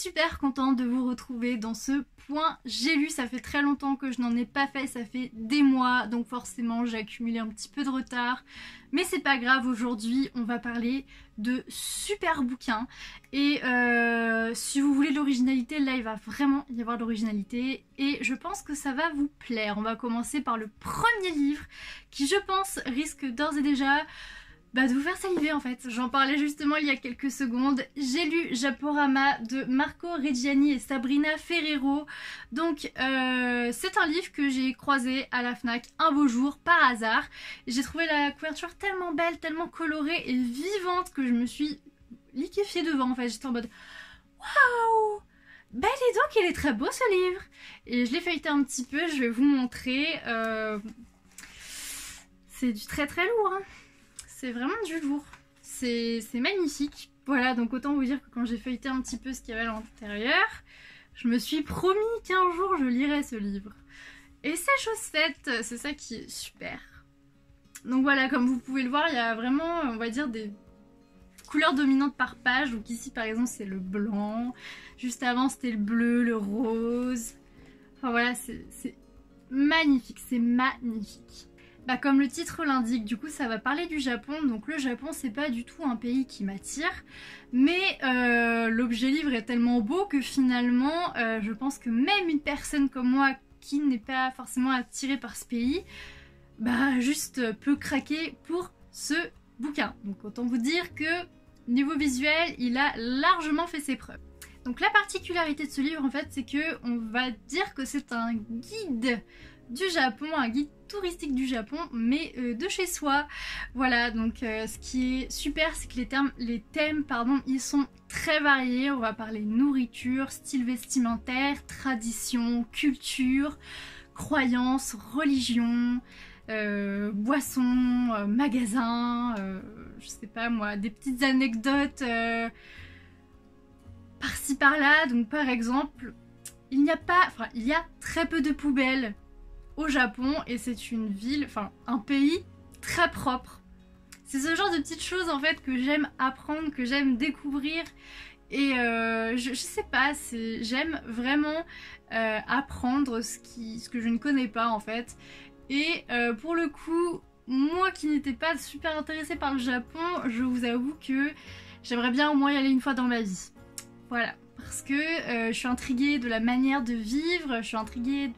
super contente de vous retrouver dans ce point j'ai lu. Ça fait très longtemps que je n'en ai pas fait, ça fait des mois, donc forcément j'ai accumulé un petit peu de retard. Mais c'est pas grave, aujourd'hui on va parler de super bouquins. Et si vous voulez de l'originalité, là il va vraiment y avoir de l'originalité. Et je pense que ça va vous plaire. On va commencer par le premier livre qui, je pense, risque d'ores et déjà de vous faire saliver en fait. J'en parlais justement il y a quelques secondes. J'ai lu Japorama de Marco Reggiani et Sabrina Ferrero. Donc c'est un livre que j'ai croisé à la FNAC un beau jour par hasard. J'ai trouvé la couverture tellement belle, tellement colorée et vivante que je me suis liquéfiée devant en fait. J'étais en mode waouh! Ben dis donc, il est très beau ce livre! Et je l'ai feuilleté un petit peu, je vais vous montrer. C'est du très très lourd, hein. C'est vraiment du lourd. C'est magnifique. Voilà, donc autant vous dire que quand j'ai feuilleté un petit peu ce qu'il y avait à l'intérieur, je me suis promis qu'un jour je lirais ce livre. Et c'est chose faite, c'est ça qui est super. Donc voilà, comme vous pouvez le voir, il y a vraiment, on va dire, des couleurs dominantes par page. Donc ici par exemple c'est le blanc, juste avant c'était le bleu, le rose. Enfin voilà, c'est magnifique, c'est magnifique. Comme le titre l'indique, du coup ça va parler du Japon. Donc le Japon c'est pas du tout un pays qui m'attire, mais l'objet livre est tellement beau que finalement je pense que même une personne comme moi qui n'est pas forcément attirée par ce pays, juste peut craquer pour ce bouquin. Donc autant vous dire que niveau visuel il a largement fait ses preuves. Donc la particularité de ce livre en fait c'est que on va dire que c'est un guide du Japon, un guide touristique du Japon, mais de chez soi. Voilà, donc ce qui est super, c'est que les thèmes, ils sont très variés. On va parler nourriture, style vestimentaire, tradition, culture, croyances, religion, boissons, magasins, je sais pas moi, des petites anecdotes par-ci par-là. Donc par exemple, il y a très peu de poubelles au Japon et c'est une ville, un pays très propre. C'est ce genre de petites choses en fait que j'aime apprendre, que j'aime découvrir et je sais pas, j'aime vraiment apprendre ce que je ne connais pas en fait. Et pour le coup, moi qui n'étais pas super intéressée par le Japon, je vous avoue que j'aimerais bien au moins y aller une fois dans ma vie. Voilà, parce que je suis intriguée de la manière de vivre, je suis intriguée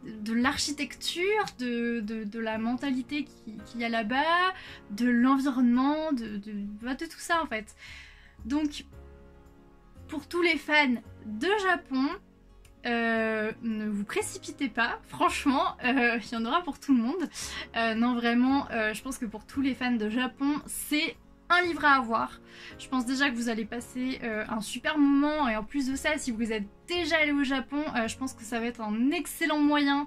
de l'architecture, de la mentalité qu'il y a là-bas, de l'environnement, de tout ça en fait. Donc, pour tous les fans de Japon, ne vous précipitez pas, franchement, il y en aura pour tout le monde. Non, vraiment, je pense que pour tous les fans de Japon, c'est un livre à avoir. Je pense déjà que vous allez passer un super moment et en plus de ça, si vous êtes déjà allé au Japon, je pense que ça va être un excellent moyen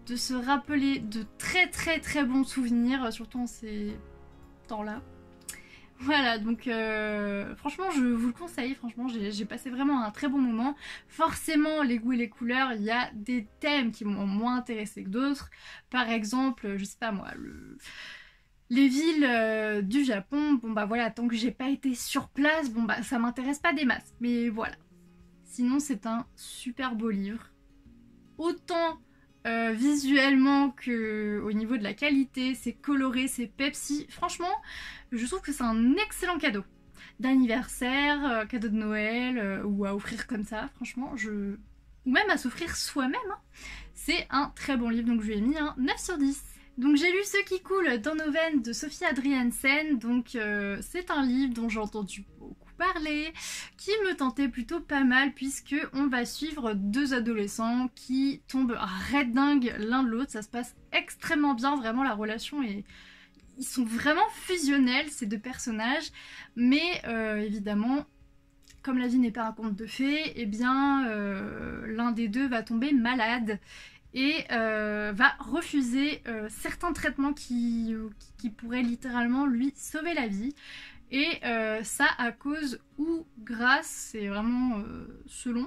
de se rappeler de très très très bons souvenirs, surtout en ces temps-là. Voilà, donc franchement je vous le conseille, franchement j'ai passé vraiment un très bon moment. Forcément les goûts et les couleurs, il y a des thèmes qui m'ont moins intéressé que d'autres. Par exemple, je sais pas moi, les villes du Japon, voilà, tant que j'ai pas été sur place, ça m'intéresse pas des masses, mais voilà. Sinon c'est un super beau livre, autant visuellement que au niveau de la qualité, c'est coloré, c'est Pepsi. Franchement, je trouve que c'est un excellent cadeau d'anniversaire, cadeau de Noël, ou à offrir comme ça, franchement, ou même à s'offrir soi-même, hein. C'est un très bon livre, donc je lui ai mis un 9 sur 10. Donc j'ai lu Ce qui coule dans nos veines de Sophie Adriaansen. Donc c'est un livre dont j'ai entendu beaucoup parler, qui me tentait plutôt pas mal puisque on va suivre deux adolescents qui tombent red dingue l'un de l'autre. Ça se passe extrêmement bien, vraiment la relation est... Ils sont vraiment fusionnels ces deux personnages, mais évidemment, comme la vie n'est pas un conte de fées, eh bien l'un des deux va tomber malade et va refuser certains traitements qui pourraient littéralement lui sauver la vie. Et ça à cause ou grâce, c'est vraiment selon,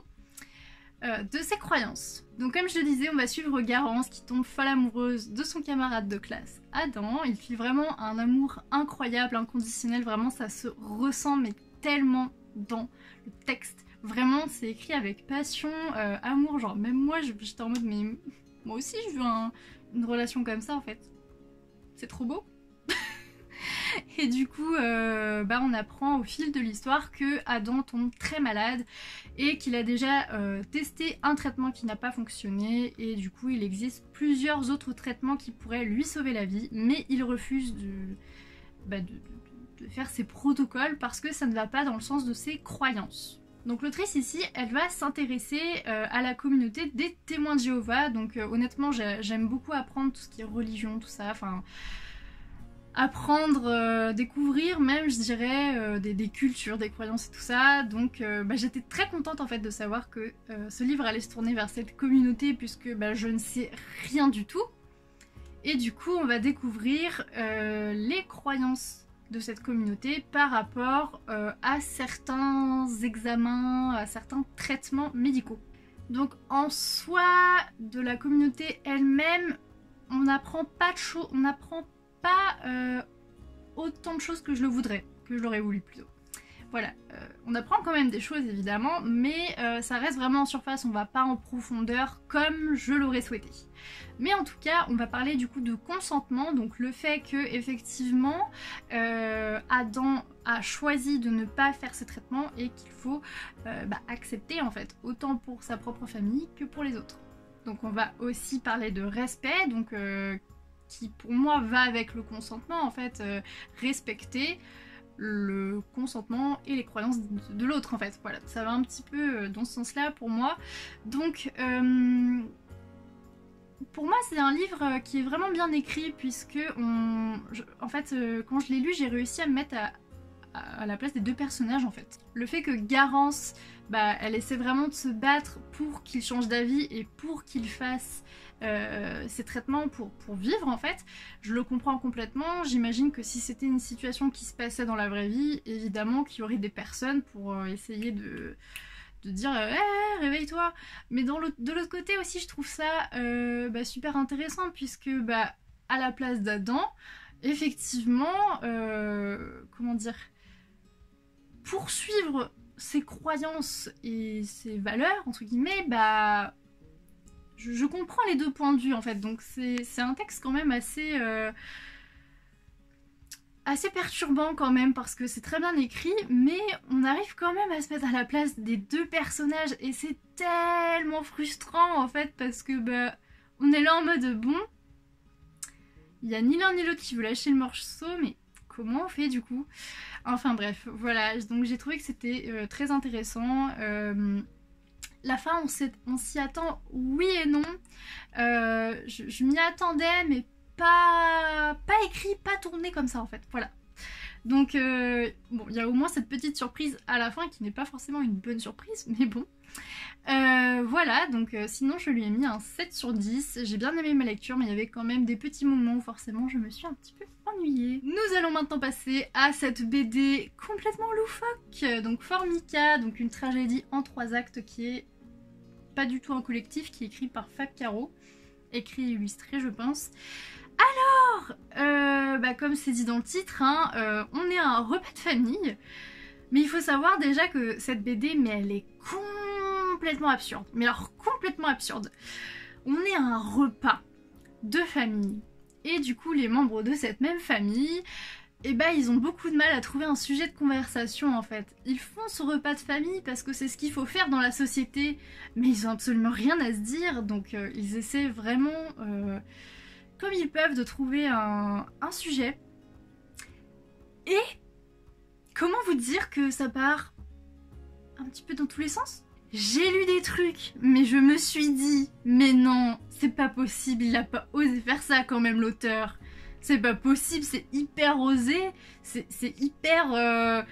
de ses croyances. Donc comme je le disais, on va suivre Garance qui tombe folle amoureuse de son camarade de classe Adam. Il vit vraiment un amour incroyable, inconditionnel, vraiment ça se ressent mais tellement dans le texte. Vraiment, c'est écrit avec passion, amour, genre même moi j'étais en mode mais moi aussi je veux une relation comme ça en fait. C'est trop beau. Et du coup, on apprend au fil de l'histoire que Adam tombe très malade et qu'il a déjà testé un traitement qui n'a pas fonctionné et du coup il existe plusieurs autres traitements qui pourraient lui sauver la vie, mais il refuse de faire ses protocoles parce que ça ne va pas dans le sens de ses croyances. Donc l'autrice ici, elle va s'intéresser à la communauté des témoins de Jéhovah, donc honnêtement j'aime beaucoup apprendre tout ce qui est religion, tout ça, enfin apprendre, découvrir même je dirais des cultures, des croyances et tout ça, donc j'étais très contente en fait de savoir que ce livre allait se tourner vers cette communauté puisque je ne sais rien du tout, et du coup on va découvrir les croyances de cette communauté par rapport à certains examens, à certains traitements médicaux. Donc en soi, de la communauté elle-même, on n'apprend pas de choses, on n'apprend pas autant de choses que je le voudrais, que je l'aurais voulu plutôt. Voilà, on apprend quand même des choses évidemment, mais ça reste vraiment en surface, on va pas en profondeur comme je l'aurais souhaité. Mais en tout cas, on va parler du coup de consentement, donc le fait que effectivement Adam a choisi de ne pas faire ce traitement et qu'il faut accepter en fait, autant pour sa propre famille que pour les autres. Donc on va aussi parler de respect, donc qui pour moi va avec le consentement en fait, respecter le consentement et les croyances de l'autre en fait, voilà, ça va un petit peu dans ce sens là pour moi. Donc pour moi c'est un livre qui est vraiment bien écrit puisque en fait quand je l'ai lu j'ai réussi à me mettre à la place des deux personnages en fait. Le fait que Garance, elle essaie vraiment de se battre pour qu'il change d'avis et pour qu'il fasse ces traitements pour vivre en fait, je le comprends complètement. J'imagine que si c'était une situation qui se passait dans la vraie vie, évidemment qu'il y aurait des personnes pour essayer de dire réveille-toi. Mais de l'autre côté aussi je trouve ça super intéressant puisque à la place d'Adam, effectivement, comment dire, poursuivre ses croyances et ses valeurs, entre guillemets, je comprends les deux points de vue en fait, donc c'est un texte quand même assez perturbant quand même parce que c'est très bien écrit, mais on arrive quand même à se mettre à la place des deux personnages et c'est tellement frustrant en fait parce que on est là en mode bon, il n'y a ni l'un ni l'autre qui veut lâcher le morceau, mais comment on fait du coup? Enfin bref, voilà, donc j'ai trouvé que c'était très intéressant. La fin, on s'y attend, oui et non. Je m'y attendais, mais pas écrit, pas tourné comme ça en fait, voilà. Donc bon, il y a au moins cette petite surprise à la fin qui n'est pas forcément une bonne surprise, mais bon. Voilà, donc sinon je lui ai mis un 7 sur 10. J'ai bien aimé ma lecture, mais il y avait quand même des petits moments où forcément je me suis un petit peu ennuyée. Nous allons maintenant passer à cette BD complètement loufoque, donc Formica, donc une tragédie en 3 actes qui est pas du tout un collectif, qui est écrit par Fab Caro, écrit et illustré je pense. Alors, comme c'est dit dans le titre, hein, on est à un repas de famille, mais il faut savoir déjà que cette BD, mais elle est complètement absurde. Mais alors complètement absurde. On est à un repas de famille. Et du coup, les membres de cette même famille, ils ont beaucoup de mal à trouver un sujet de conversation en fait. Ils font ce repas de famille parce que c'est ce qu'il faut faire dans la société, mais ils ont absolument rien à se dire, donc ils essaient vraiment, comme ils peuvent, de trouver un sujet. Et comment vous dire que ça part un petit peu dans tous les sens? J'ai lu des trucs, mais je me suis dit, mais non, c'est pas possible, il a pas osé faire ça quand même l'auteur. C'est pas possible, c'est hyper osé, c'est hyper...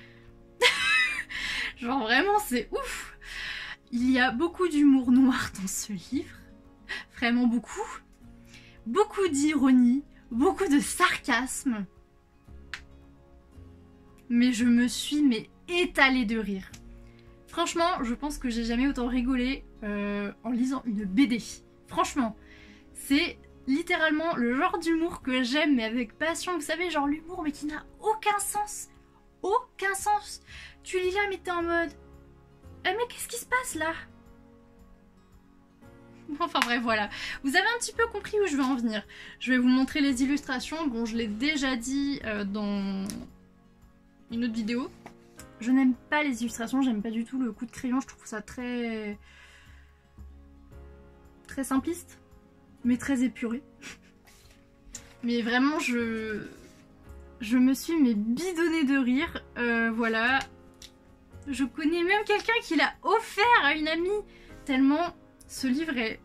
Genre vraiment, c'est ouf. Il y a beaucoup d'humour noir dans ce livre, vraiment beaucoup. Beaucoup d'ironie, beaucoup de sarcasme. Mais je me suis étalée de rire. Franchement, je pense que j'ai jamais autant rigolé en lisant une BD. Franchement, c'est littéralement le genre d'humour que j'aime, mais avec passion. Vous savez, genre l'humour, mais qui n'a aucun sens. Aucun sens. Tu lis là, mais t'es en mode... Eh mais qu'est-ce qui se passe là? Enfin bref, voilà. Vous avez un petit peu compris où je veux en venir. Je vais vous montrer les illustrations. Bon, je l'ai déjà dit dans une autre vidéo. Je n'aime pas les illustrations, j'aime pas du tout le coup de crayon. Je trouve ça très simpliste, mais très épuré. Mais vraiment, je me suis bidonnée de rire. Voilà. Je connais même quelqu'un qui l'a offert à une amie. Tellement ce livre est...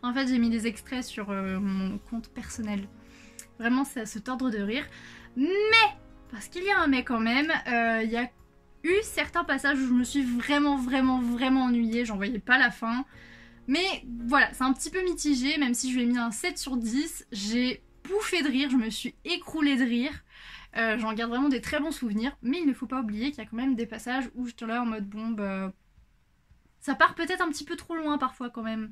En fait, j'ai mis des extraits sur mon compte personnel. Vraiment, c'est à se tordre de rire. Mais, parce qu'il y a un mais quand même, il y a eu certains passages où je me suis vraiment ennuyée. J'en voyais pas la fin. Mais voilà, c'est un petit peu mitigé, même si je lui ai mis un 7 sur 10. J'ai bouffé de rire, je me suis écroulée de rire. J'en garde vraiment des très bons souvenirs. Mais il ne faut pas oublier qu'il y a quand même des passages où j'étais là en mode bon, bah... ça part peut-être un petit peu trop loin parfois quand même.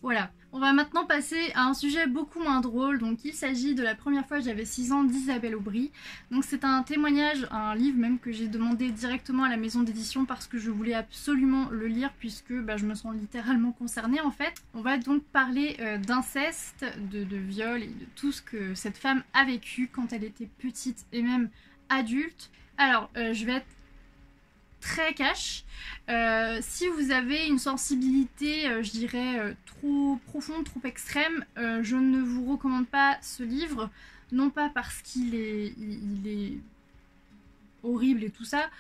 Voilà, on va maintenant passer à un sujet beaucoup moins drôle. Donc il s'agit de La première fois que j'avais 6 ans d'Isabelle Aubry. Donc c'est un témoignage, un livre même que j'ai demandé directement à la maison d'édition parce que je voulais absolument le lire puisque bah, je me sens littéralement concernée en fait. On va donc parler d'inceste, de viol et de tout ce que cette femme a vécu quand elle était petite et même adulte. Alors je vais être très cash. Si vous avez une sensibilité, je dirais, trop profonde, trop extrême, je ne vous recommande pas ce livre. Non pas parce qu'il est, il est horrible et tout ça,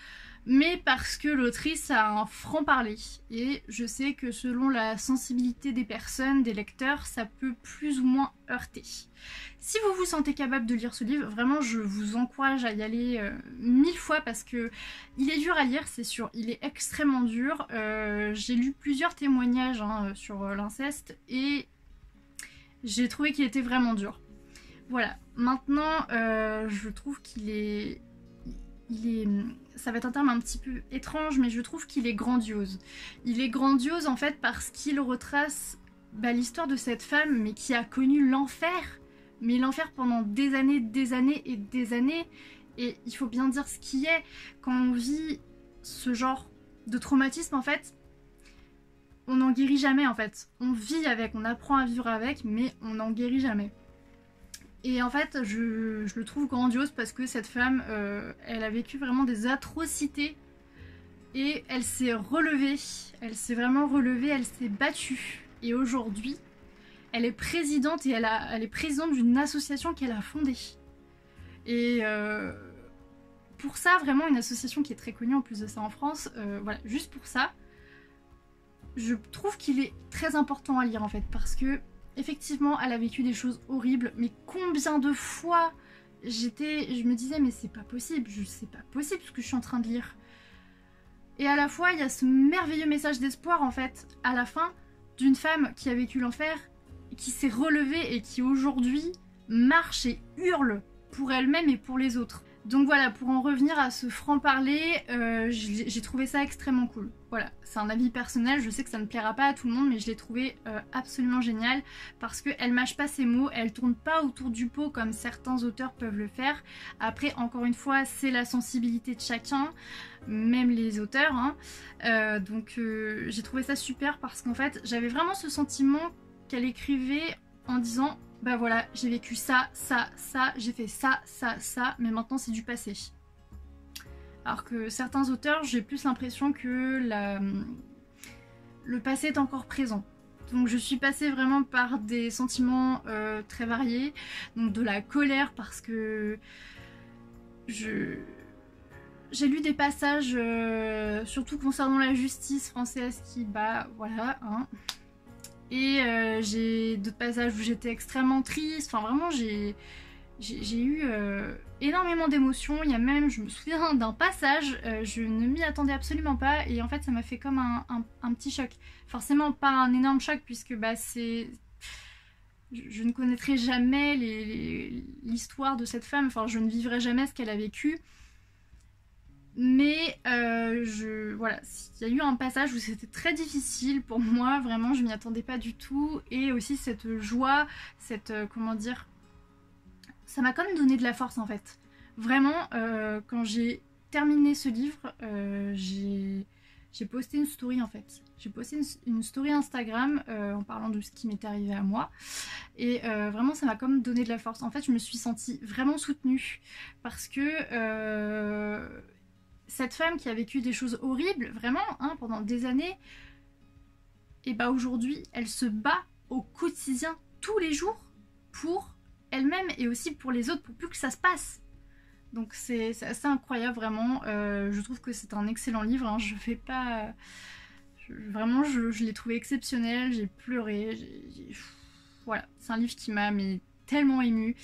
mais parce que l'autrice a un franc-parler. Et je sais que selon la sensibilité des personnes, des lecteurs, ça peut plus ou moins heurter. Si vous vous sentez capable de lire ce livre, vraiment je vous encourage à y aller 1000 fois parce que il est dur à lire, c'est sûr, il est extrêmement dur. J'ai lu plusieurs témoignages sur l'inceste et j'ai trouvé qu'il était vraiment dur. Voilà, maintenant je trouve qu'il est... ça va être un terme un petit peu étrange, mais je trouve qu'il est grandiose. Il est grandiose en fait parce qu'il retrace l'histoire de cette femme, mais qui a connu l'enfer. Mais l'enfer pendant des années et des années. Et il faut bien dire ce qui est. Quand on vit ce genre de traumatisme, en fait, on n'en guérit jamais, en fait. On vit avec, on apprend à vivre avec, mais on n'en guérit jamais. Et en fait, je le trouve grandiose parce que cette femme, elle a vécu vraiment des atrocités. Et elle s'est relevée. Elle s'est vraiment relevée, elle s'est battue. Et aujourd'hui... elle est présidente et elle est présidente d'une association qu'elle a fondée. Et pour ça, vraiment une association qui est très connue en plus de ça en France, voilà, juste pour ça, je trouve qu'il est très important à lire en fait, parce que effectivement, elle a vécu des choses horribles, mais combien de fois je me disais mais c'est pas possible, c'est pas possible ce que je suis en train de lire. Et à la fois, il y a ce merveilleux message d'espoir en fait, à la fin, d'une femme qui a vécu l'enfer, qui s'est relevée et qui aujourd'hui marche et hurle pour elle-même et pour les autres. Donc voilà, pour en revenir à ce franc-parler, j'ai trouvé ça extrêmement cool. Voilà, c'est un avis personnel, je sais que ça ne plaira pas à tout le monde, mais je l'ai trouvé absolument génial parce qu'elle mâche pas ses mots, elle tourne pas autour du pot comme certains auteurs peuvent le faire. Après, encore une fois, c'est la sensibilité de chacun, même les auteurs. Donc j'ai trouvé ça super parce qu'en fait, j'avais vraiment ce sentiment qu'elle écrivait en disant bah voilà, j'ai vécu ça, j'ai fait ça, mais maintenant c'est du passé. Alors que certains auteurs, j'ai plus l'impression que le passé est encore présent. Donc je suis passée vraiment par des sentiments très variés, donc de la colère parce que j'ai lu des passages, surtout concernant la justice française qui, bah voilà, et j'ai d'autres passages où j'étais extrêmement triste, enfin vraiment j'ai eu énormément d'émotions. Il y a même, je me souviens d'un passage, je ne m'y attendais absolument pas et en fait ça m'a fait comme un petit choc. Forcément pas un énorme choc puisque bah c'est... Je ne connaîtrai jamais l'histoire de cette femme, enfin je ne vivrai jamais ce qu'elle a vécu. Mais voilà, il y a eu un passage où c'était très difficile pour moi, vraiment je m'y attendais pas du tout. Et aussi cette joie, cette, comment dire, ça m'a quand même donné de la force en fait. Vraiment, quand j'ai terminé ce livre, j'ai posté une story en fait. J'ai posté une story Instagram en parlant de ce qui m'était arrivé à moi. Et vraiment, ça m'a comme donné de la force. En fait, je me suis sentie vraiment soutenue parce que cette femme qui a vécu des choses horribles, vraiment, hein, pendant des années, et bah aujourd'hui, elle se bat au quotidien, tous les jours, pour elle-même et aussi pour les autres, pour plus que ça se passe. Donc c'est assez incroyable, vraiment. Je trouve que c'est un excellent livre, hein. Je fais pas... Vraiment, je l'ai trouvé exceptionnel, j'ai pleuré, voilà, c'est un livre qui m'a tellement émue.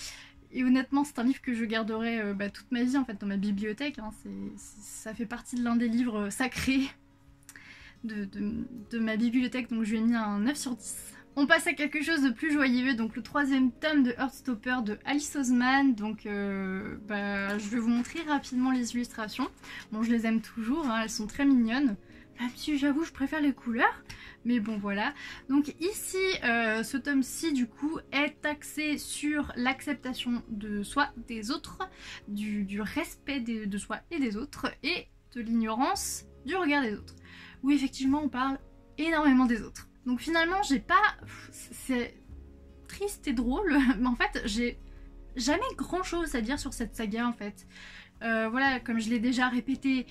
Et honnêtement, c'est un livre que je garderai toute ma vie en fait dans ma bibliothèque. Hein. Ça fait partie de l'un des livres sacrés de ma bibliothèque, donc je lui ai mis un 9 sur 10. On passe à quelque chose de plus joyeux, donc le 3e tome de Heartstopper de Alice Oseman. Donc je vais vous montrer rapidement les illustrations. Bon, je les aime toujours, hein, elles sont très mignonnes. Même si j'avoue je préfère les couleurs, mais bon voilà. Donc ici, ce tome-ci du coup est axé sur l'acceptation de soi, des autres, du respect de soi et des autres, et de l'ignorance du regard des autres. Oui, effectivement on parle énormément des autres. Donc finalement j'ai pas... c'est triste et drôle, mais en fait j'ai jamais grand chose à dire sur cette saga en fait. Voilà, comme je l'ai déjà répété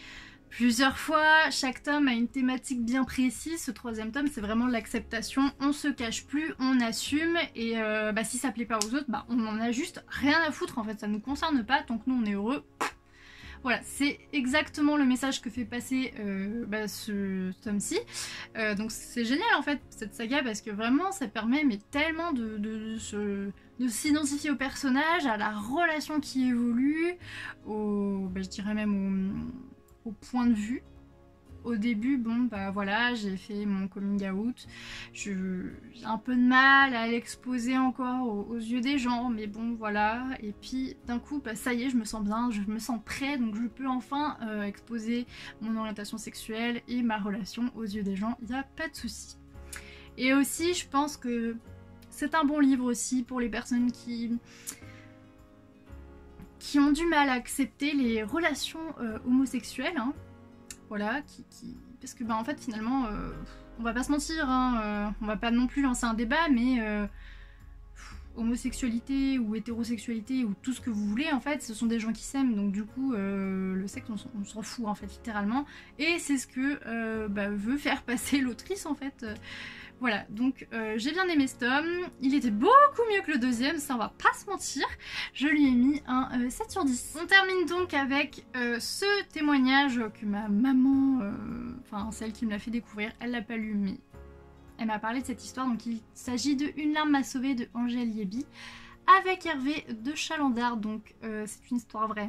plusieurs fois, chaque tome a une thématique bien précise. Ce 3e tome, c'est vraiment l'acceptation. On se cache plus, on assume. Et si ça plaît pas aux autres, on en a juste rien à foutre. En fait, ça nous concerne pas. Tant que nous, on est heureux. Voilà, c'est exactement le message que fait passer ce tome-ci. Donc c'est génial en fait, cette saga, parce que vraiment, ça permet tellement de s'identifier au personnage, à la relation qui évolue, je dirais même au point de vue. Au début, voilà, j'ai fait mon coming out. J'ai un peu de mal à l'exposer encore aux yeux des gens, mais bon, voilà. Et puis, d'un coup, ça y est, je me sens bien, je me sens prêt, donc je peux enfin exposer mon orientation sexuelle et ma relation aux yeux des gens. Il n'y a pas de souci. Et aussi, je pense que c'est un bon livre aussi pour les personnes qui ont du mal à accepter les relations homosexuelles, hein. Voilà, parce que en fait finalement, on va pas se mentir, hein, on va pas non plus lancer un débat, mais homosexualité ou hétérosexualité ou tout ce que vous voulez, en fait, ce sont des gens qui s'aiment, donc du coup, le sexe, on s'en fout en fait, littéralement, et c'est ce que veut faire passer l'autrice en fait. Voilà, donc j'ai bien aimé ce tome, il était beaucoup mieux que le 2e, ça on va pas se mentir, je lui ai mis un 7 sur 10. On termine donc avec ce témoignage que ma maman, celle qui me l'a fait découvrir, elle l'a pas lu, mais elle m'a parlé de cette histoire. Donc il s'agit de Une larme m'a sauvée de Angèle Yébi, avec Hervé de Chalandard, donc c'est une histoire vraie.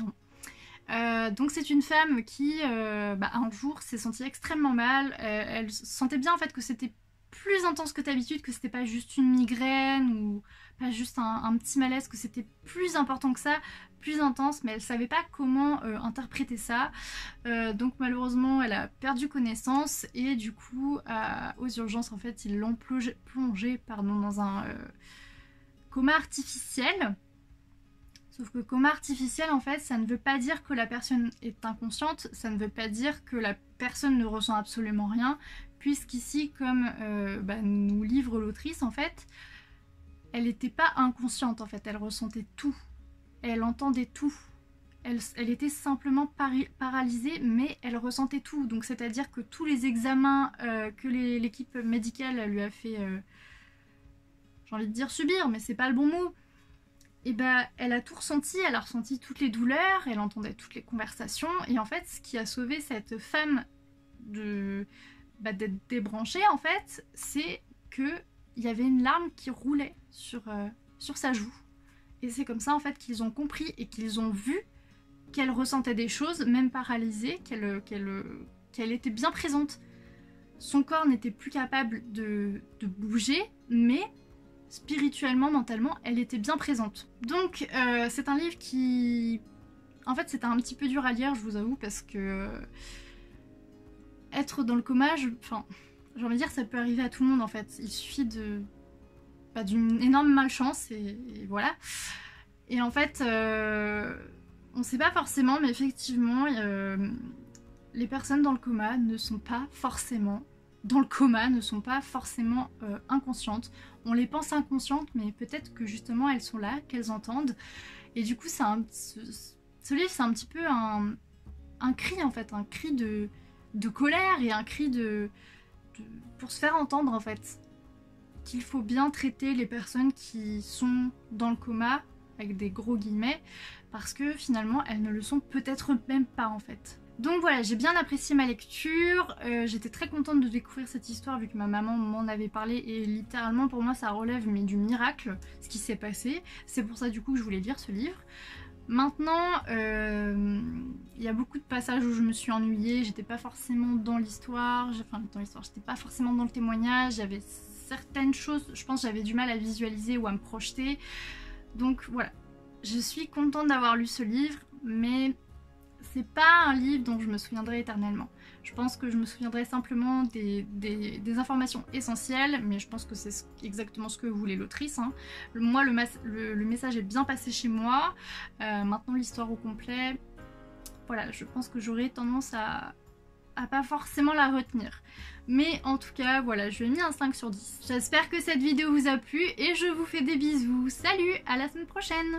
Donc c'est une femme qui un jour s'est sentie extrêmement mal, elle sentait bien en fait que c'était plus intense que d'habitude, que c'était pas juste une migraine ou pas juste un petit malaise, que c'était plus important que ça, plus intense, mais elle savait pas comment interpréter ça. Donc malheureusement elle a perdu connaissance et du coup aux urgences en fait ils l'ont plongée dans un coma artificiel. Sauf que coma artificiel, en fait, ça ne veut pas dire que la personne est inconsciente, ça ne veut pas dire que la personne ne ressent absolument rien, puisqu'ici, comme nous livre l'autrice, en fait, elle n'était pas inconsciente, en fait, elle ressentait tout, elle entendait tout. Elle était simplement paralysée, mais elle ressentait tout. Donc c'est-à-dire que tous les examens que l'équipe médicale lui a fait, j'ai envie de dire subir, mais c'est pas le bon mot, et elle a tout ressenti, elle a ressenti toutes les douleurs, elle entendait toutes les conversations, et en fait ce qui a sauvé cette femme d'être débranchée en fait, c'est que il y avait une larme qui roulait sur sa joue, et c'est comme ça en fait qu'ils ont compris et qu'ils ont vu qu'elle ressentait des choses, même paralysée, qu'elle était bien présente. Son corps n'était plus capable de bouger, mais spirituellement, mentalement, elle était bien présente. Donc c'est un livre qui... En fait c'était un petit peu dur à lire, je vous avoue, parce que être dans le coma, j'ai envie de dire, ça peut arriver à tout le monde en fait. Il suffit d'une énorme malchance et voilà. Et en fait, on sait pas forcément, mais effectivement, les personnes dans le coma ne sont pas forcément inconscientes. On les pense inconscientes, mais peut-être que justement elles sont là, qu'elles entendent. Et du coup, ce livre, c'est un petit peu un cri en fait, un cri de colère et un cri pour se faire entendre en fait. Qu'il faut bien traiter les personnes qui sont dans le coma, avec des gros guillemets, parce que finalement elles ne le sont peut-être même pas en fait. Donc voilà, j'ai bien apprécié ma lecture, j'étais très contente de découvrir cette histoire vu que ma maman m'en avait parlé et littéralement pour moi ça relève mais du miracle ce qui s'est passé. C'est pour ça du coup que je voulais lire ce livre. Maintenant, il y a beaucoup de passages où je me suis ennuyée, j'étais pas forcément dans l'histoire, j'étais pas forcément dans le témoignage, j'avais certaines choses, je pense j'avais du mal à visualiser ou à me projeter. Donc voilà, je suis contente d'avoir lu ce livre, mais c'est pas un livre dont je me souviendrai éternellement. Je pense que je me souviendrai simplement des informations essentielles, mais je pense que c'est exactement ce que voulait l'autrice. Hein. Moi, le message est bien passé chez moi. Maintenant, l'histoire au complet, voilà, je pense que j'aurais tendance à pas forcément la retenir. Mais en tout cas, voilà, je lui ai mis un 5 sur 10. J'espère que cette vidéo vous a plu et je vous fais des bisous. Salut, à la semaine prochaine!